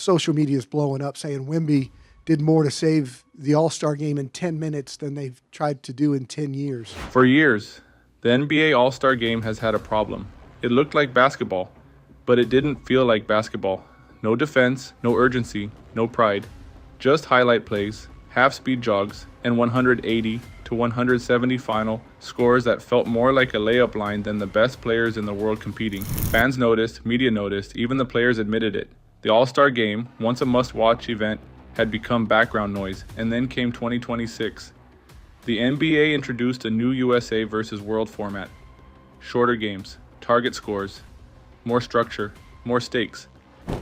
social media is blowing up saying Wemby did more to save the All-Star game in 10 minutes than they've tried to do in 10 years. For years, the NBA All-Star game has had a problem. It looked like basketball, but it didn't feel like basketball. No defense, no urgency, no pride. Just highlight plays, half-speed jogs, and 180 to 170 final scores that felt more like a layup line than the best players in the world competing. Fans noticed, media noticed, even the players admitted it. The All-Star game, once a must-watch event, had become background noise, and then came 2026. The NBA introduced a new USA versus World format. Shorter games, target scores, more structure, more stakes.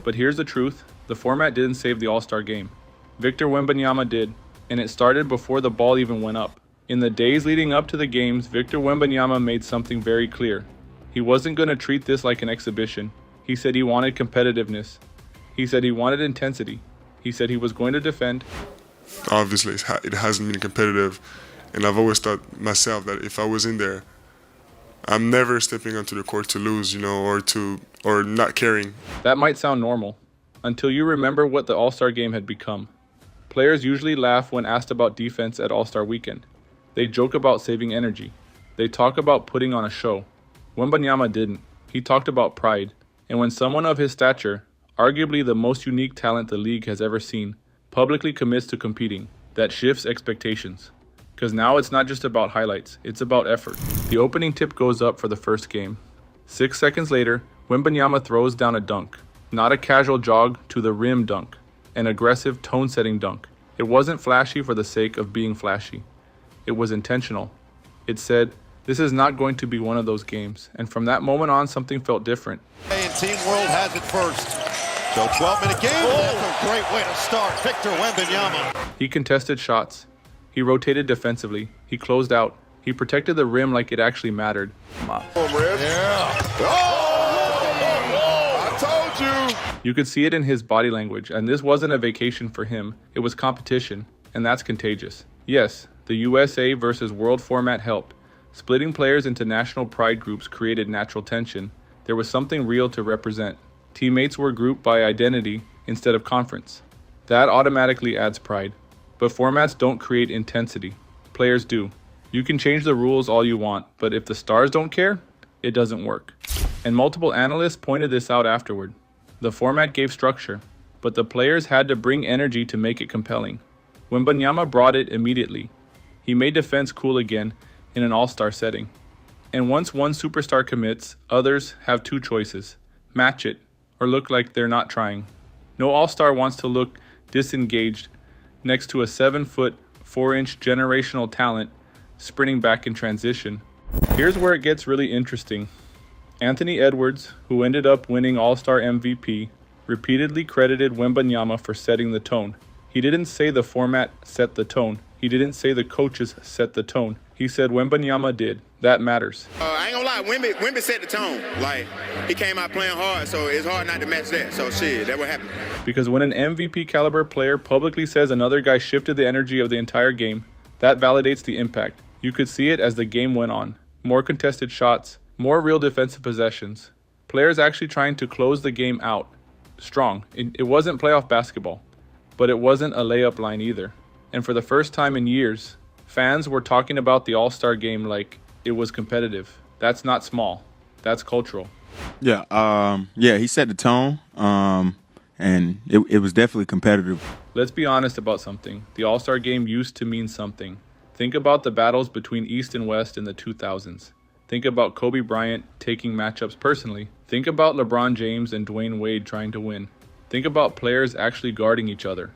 But here's the truth, the format didn't save the All-Star game. Victor Wembanyama did, and it started before the ball even went up. In the days leading up to the games, Victor Wembanyama made something very clear. He wasn't going to treat this like an exhibition. He said he wanted competitiveness. He said he wanted intensity. He said he was going to defend. Obviously, it hasn't been competitive, and I've always thought myself that if I was in there, I'm never stepping onto the court to lose, or not caring. That might sound normal, until you remember what the All-Star game had become. Players usually laugh when asked about defense at All-Star weekend. They joke about saving energy. They talk about putting on a show. Wembanyama didn't. He talked about pride. And when someone of his stature, arguably the most unique talent the league has ever seen, publicly commits to competing, that shifts expectations. Because now it's not just about highlights, it's about effort. The opening tip goes up for the first game. 6 seconds later, Wembanyama throws down a dunk. Not a casual jog to the rim dunk. An aggressive, tone-setting dunk. It wasn't flashy for the sake of being flashy. It was intentional. It said, this is not going to be one of those games. And from that moment on, something felt different. And Team World has it first. So 12-minute game. That's a great way to start. Victor Wembanyama. He contested shots. He rotated defensively. He closed out. He protected the rim like it actually mattered. Yeah. I told you. You could see it in his body language, and this wasn't a vacation for him. It was competition, and that's contagious. Yes, the USA versus World format helped. Splitting players into national pride groups created natural tension. There was something real to represent. Teammates were grouped by identity instead of conference. That automatically adds pride. But formats don't create intensity. Players do. You can change the rules all you want, but if the stars don't care, it doesn't work. And multiple analysts pointed this out afterward. The format gave structure, but the players had to bring energy to make it compelling. Wembanyama brought it immediately. He made defense cool again in an all-star setting. And once one superstar commits, others have two choices. Match it, or look like they're not trying. No all-star wants to look disengaged next to a 7-foot, 4-inch generational talent sprinting back in transition. Here's where it gets really interesting. Anthony Edwards, who ended up winning All-Star MVP, repeatedly credited Wembanyama for setting the tone. He didn't say the format set the tone. He didn't say the coaches set the tone. He said Wembanyama did. That matters. I ain't gonna lie, Wemby set the tone. Like, he came out playing hard, so it's hard not to match that. So shit, that what happened. Because when an MVP caliber player publicly says another guy shifted the energy of the entire game, that validates the impact. You could see it as the game went on. More contested shots, more real defensive possessions. Players actually trying to close the game out. Strong. It wasn't playoff basketball, but it wasn't a layup line either. And for the first time in years, fans were talking about the All-Star game like it was competitive. That's not small. That's cultural. Yeah, he set the tone, and it was definitely competitive. Let's be honest about something. The All-Star game used to mean something. Think about the battles between East and West in the 2000s. Think about Kobe Bryant taking matchups personally. Think about LeBron James and Dwayne Wade trying to win. Think about players actually guarding each other.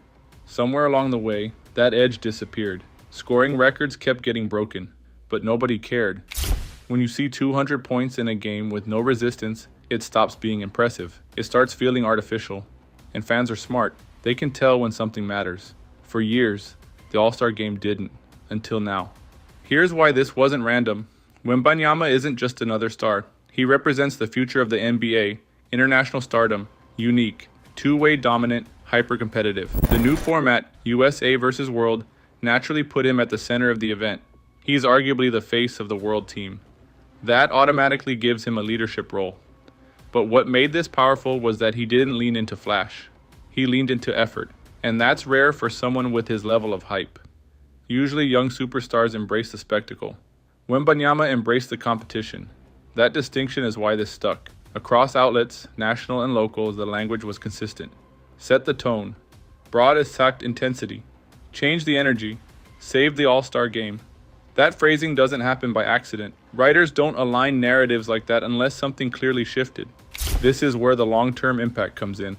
Somewhere along the way, that edge disappeared. Scoring records kept getting broken, but nobody cared. When you see 200 points in a game with no resistance, it stops being impressive. It starts feeling artificial. And fans are smart. They can tell when something matters. For years, the All-Star game didn't, until now. Here's why this wasn't random. Wembanyama isn't just another star. He represents the future of the NBA, international stardom, unique, two-way dominant, hyper-competitive. The new format, USA versus World, naturally put him at the center of the event. He's arguably the face of the World team. That automatically gives him a leadership role. But what made this powerful was that he didn't lean into flash. He leaned into effort, and that's rare for someone with his level of hype. Usually young superstars embrace the spectacle. Wembanyama embraced the competition. That distinction is why this stuck. Across outlets, national and local, the language was consistent. Set the tone. Brought as sacked intensity. Changed the energy. Saved the all-star game. That phrasing doesn't happen by accident. Writers don't align narratives like that unless something clearly shifted. This is where the long-term impact comes in.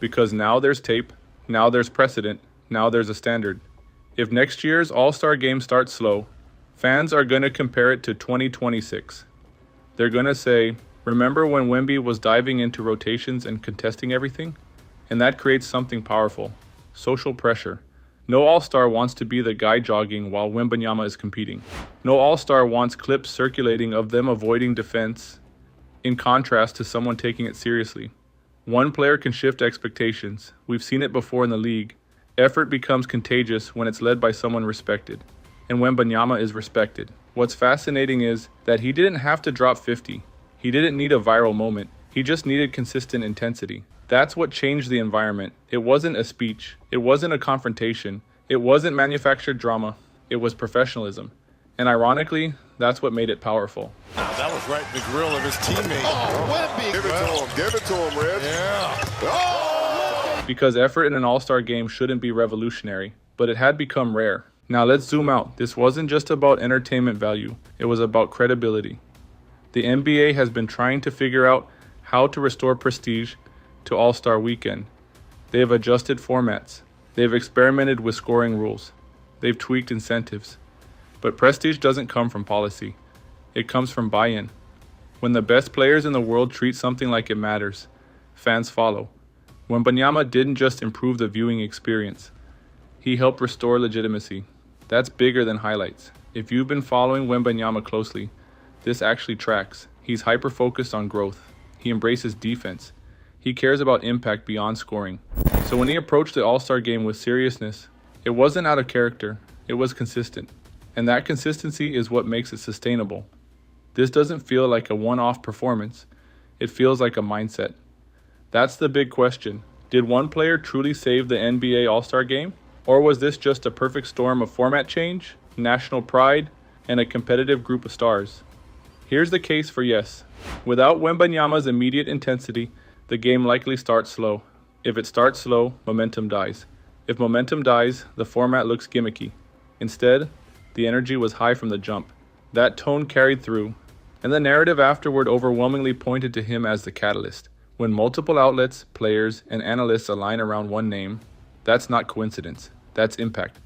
Because now there's tape, now there's precedent, now there's a standard. If next year's all-star game starts slow, fans are going to compare it to 2026. They're going to say, remember when Wemby was diving into rotations and contesting everything? And that creates something powerful. Social pressure. No all-star wants to be the guy jogging while Wembanyama is competing. No all-star wants clips circulating of them avoiding defense, in contrast to someone taking it seriously. One player can shift expectations. We've seen it before in the league. Effort becomes contagious when it's led by someone respected. And Wembanyama is respected. What's fascinating is that he didn't have to drop 50. He didn't need a viral moment. He just needed consistent intensity. That's what changed the environment. It wasn't a speech. It wasn't a confrontation. It wasn't manufactured drama. It was professionalism. And ironically, that's what made it powerful. That was right in the grill of his teammate. Oh, Wemby. Give it to him. Give it to him, Red. Yeah. Oh! Because effort in an all-star game shouldn't be revolutionary, but it had become rare. Now let's zoom out. This wasn't just about entertainment value. It was about credibility. The NBA has been trying to figure out how to restore prestige to All-Star Weekend. They have adjusted formats. They've experimented with scoring rules. They've tweaked incentives. But prestige doesn't come from policy. It comes from buy-in. When the best players in the world treat something like it matters, fans follow. Wembanyama didn't just improve the viewing experience. He helped restore legitimacy. That's bigger than highlights. If you've been following Wembanyama closely, this actually tracks. He's hyper-focused on growth. He embraces defense. He cares about impact beyond scoring. So when he approached the All-Star game with seriousness, it wasn't out of character. It was consistent. And that consistency is what makes it sustainable. This doesn't feel like a one-off performance. It feels like a mindset. That's the big question. Did one player truly save the NBA All-Star game? Or was this just a perfect storm of format change, national pride, and a competitive group of stars? Here's the case for yes. Without Wembanyama's immediate intensity, the game likely starts slow. If it starts slow, momentum dies. If momentum dies, the format looks gimmicky. Instead, the energy was high from the jump. That tone carried through, and the narrative afterward overwhelmingly pointed to him as the catalyst. When multiple outlets, players, and analysts align around one name, that's not coincidence. That's impact.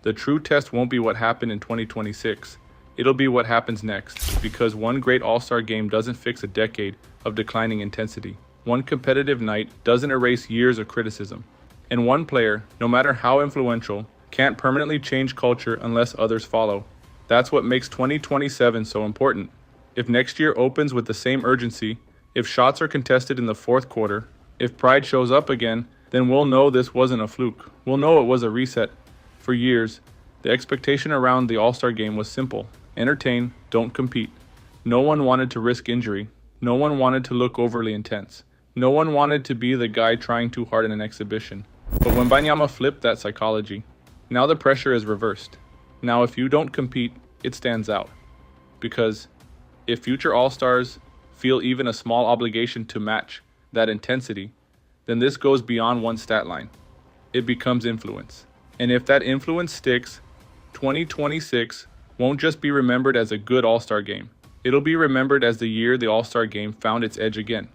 The true test won't be what happened in 2026. It'll be what happens next, because one great All-Star game doesn't fix a decade of declining intensity. One competitive night doesn't erase years of criticism. And one player, no matter how influential, can't permanently change culture unless others follow. That's what makes 2027 so important. If next year opens with the same urgency, if shots are contested in the fourth quarter, if pride shows up again, then we'll know this wasn't a fluke. We'll know it was a reset. For years, the expectation around the All-Star game was simple. Entertain, don't compete. No one wanted to risk injury. No one wanted to look overly intense. No one wanted to be the guy trying too hard in an exhibition. But when Wembanyama flipped that psychology, now the pressure is reversed. Now if you don't compete, it stands out. Because if future All-Stars feel even a small obligation to match that intensity, then this goes beyond one stat line. It becomes influence. And if that influence sticks, 2026 won't just be remembered as a good All-Star game. It'll be remembered as the year the All-Star game found its edge again.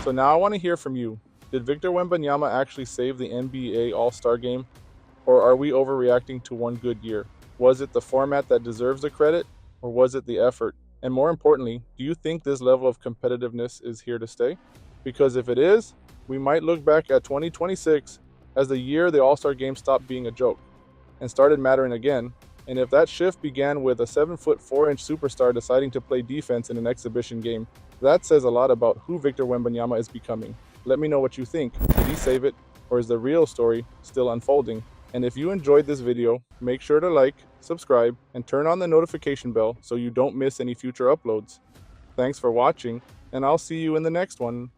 So now I want to hear from you. Did Victor Wembanyama actually save the NBA All-Star game? Or are we overreacting to one good year? Was it the format that deserves the credit? Or was it the effort? And more importantly, do you think this level of competitiveness is here to stay? Because if it is, we might look back at 2026 as the year the All-Star game stopped being a joke and started mattering again. And if that shift began with a 7'4" superstar deciding to play defense in an exhibition game, that says a lot about who Victor Wembanyama is becoming. Let me know what you think. Did he save it, or is the real story still unfolding? And if you enjoyed this video, make sure to like, subscribe, and turn on the notification bell so you don't miss any future uploads. Thanks for watching, and I'll see you in the next one.